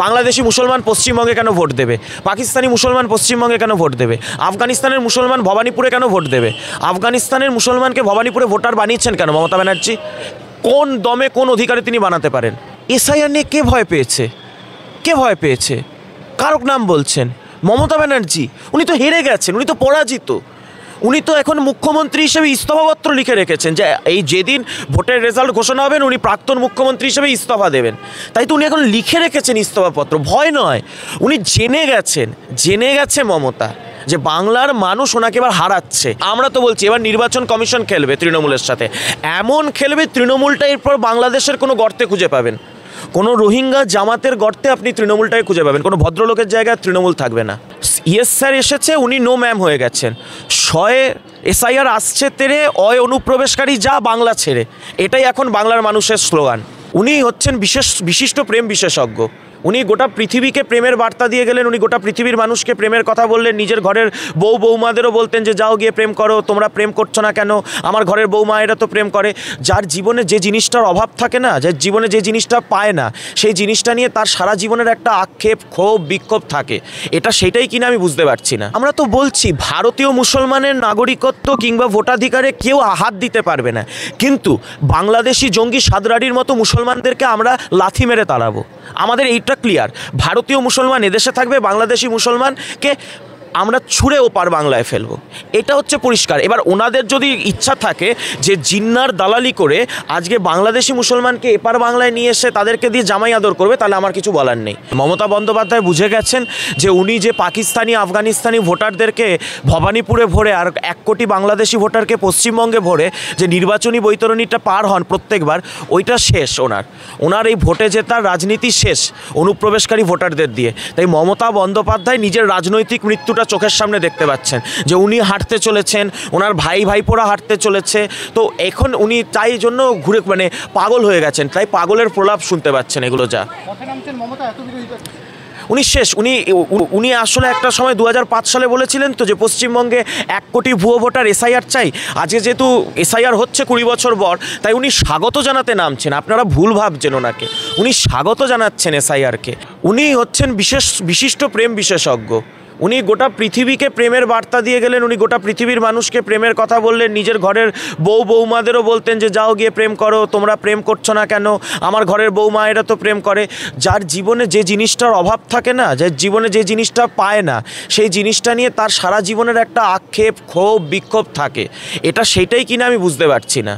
বাংলাদেশি মুসলমান পশ্চিমবঙ্গে কেন ভোট দেবে? পাকিস্তানি মুসলমান পশ্চিমবঙ্গে কেন ভোট দেবে? আফগানিস্তানের মুসলমান ভবানীপুরে কেন ভোট দেবে? আফগানিস্তানের মুসলমানকে ভবানীপুরে ভোটার বানিয়েছেন কেন মমতা ব্যানার্জি? কোন দমে কোন অধিকারে তিনি বানাতে পারেন? এসআইআর নিয়ে কে ভয় পেয়েছে? কে ভয় পেয়েছে? কারক নাম বলছেন মমতা ব্যানার্জি। উনি তো হেরে গেছেন, উনি তো পরাজিত। উনি তো এখন মুখ্যমন্ত্রী হিসেবে ইস্তফাপত্র লিখে রেখেছেন যে এই যেদিন ভোটের রেজাল্ট ঘোষণা হবেন উনি প্রাক্তন মুখ্যমন্ত্রী হিসেবে ইস্তফা দেবেন। তাই তো উনি এখন লিখে রেখেছেন ইস্তফাপত্র। ভয় নয়, উনি জেনে গেছে মমতা যে বাংলার মানুষ ওনাকে এবার হারাচ্ছে। আমরা তো বলছি এবার নির্বাচন কমিশন খেলবে তৃণমূলের সাথে, এমন খেলবে তৃণমূলটা এরপর বাংলাদেশের কোনো গর্তে খুঁজে পাবেন, কোনো রোহিঙ্গা জামাতের গর্তে আপনি তৃণমূলটাকে খুঁজে পাবেন, কোনো ভদ্রলোকের জায়গায় তৃণমূল থাকবে না। ইয়েস স্যার এসেছে, উনি নো ম্যাম হয়ে গেছেন। শয়ে এসআইআর আসছে তেরে, অয় অনুপ্রবেশকারী যা বাংলা ছেড়ে, এটাই এখন বাংলার মানুষের স্লোগান। উনি হচ্ছেন বিশিষ্ট প্রেম বিশেষজ্ঞ। উনি গোটা পৃথিবীকে প্রেমের বার্তা দিয়ে গেলেন, উনি গোটা পৃথিবীর মানুষকে প্রেমের কথা বললেন। নিজের ঘরের বৌমাদেরও বলতেন যে যাও গিয়ে প্রেম করো, তোমরা প্রেম করছো না কেন? আমার ঘরের বৌমায়েরা তো প্রেম করে। যার জীবনে যে জিনিসটার অভাব থাকে না, যার জীবনে যে জিনিসটা পায় না, সেই জিনিসটা নিয়ে তার সারা জীবনের একটা আক্ষেপ, ক্ষোভ, বিক্ষোভ থাকে। সেটাই কিনা আমি বুঝতে পারছি না। আমরা তো বলছি ভারতীয় মুসলমানের নাগরিকত্ব কিংবা ভোটাধিকারে কেউ হাত দিতে পারবে না, কিন্তু বাংলাদেশি জঙ্গি সাদরারির মতো মুসলমানদেরকে আমরা লাথি মেরে তাড়াবো। আমাদের এইটা ক্লিয়ার। ভারতীয় মুসলমান এদেশে থাকবে, বাংলাদেশি মুসলমানকে আমরা ছুঁড়ে ওপার বাংলায় ফেলবো, এটা হচ্ছে পরিষ্কার। এবার ওনাদের যদি ইচ্ছা থাকে যে জিন্নার দালালি করে আজকে বাংলাদেশি মুসলমানকে এপার বাংলায় নিয়ে এসে তাদেরকে দিয়ে জামাই আদর করবে, তাহলে আমার কিছু বলার নেই। মমতা বন্দ্যোপাধ্যায় বুঝে গেছেন যে উনি যে পাকিস্তানি আফগানিস্তানি ভোটারদেরকে ভবানীপুরে ভরে আর 1 কোটি বাংলাদেশি ভোটারকে পশ্চিমবঙ্গে ভরে যে নির্বাচনী বৈতরণীটা পার হন প্রত্যেকবার, ওইটা শেষ। ওনার এই ভোটে জেতার রাজনীতি শেষ অনুপ্রবেশকারী ভোটারদের দিয়ে। তাই মমতা বন্দ্যোপাধ্যায় নিজের রাজনৈতিক মৃত্যুটা চোখের সামনে দেখতে পাচ্ছেন যে উনি হাঁটতে চলেছেন, ওনার ভাইপোরা হাঁটতে চলেছে। তো এখন উনি তাই জন্য ঘুরে পাগল হয়ে গেছেন, তাই পাগলের প্রলাপ শুনতে পাচ্ছেন। এগুলো যা উনি শেষ। উনি আসলে একটা সময় 2005 সালে বলেছিলেন তো যে পশ্চিমবঙ্গে 1 কোটি ভুয়ো ভোটার এসআইআর চাই। আজকে যেহেতু এসআইআর হচ্ছে 20 বছর পর, তাই উনি স্বাগত জানাতে নামছেন। আপনারা ভুল ভাবছেন ওনাকে, উনি স্বাগত জানাচ্ছেন এসআইআরকে। উনি হচ্ছেন বিশিষ্ট প্রেম বিশেষজ্ঞ। উনি গোটা পৃথিবীকে প্রেমের বার্তা দিয়ে গেলেন, উনি গোটা পৃথিবীর মানুষকে প্রেমের কথা বললেন। নিজের ঘরের বৌমাদেরও বলতেন যে যাও গিয়ে প্রেম করো, তোমরা প্রেম করছো না কেন? আমার ঘরের বৌমায়েরা তো প্রেম করে। যার জীবনে যে জিনিসটার অভাব থাকে না, যার জীবনে যে জিনিসটা পায় না, সেই জিনিসটা নিয়ে তার সারা জীবনের একটা আক্ষেপ, ক্ষোভ, বিক্ষোভ থাকে। সেটাই কিনা আমি বুঝতে পারছি না।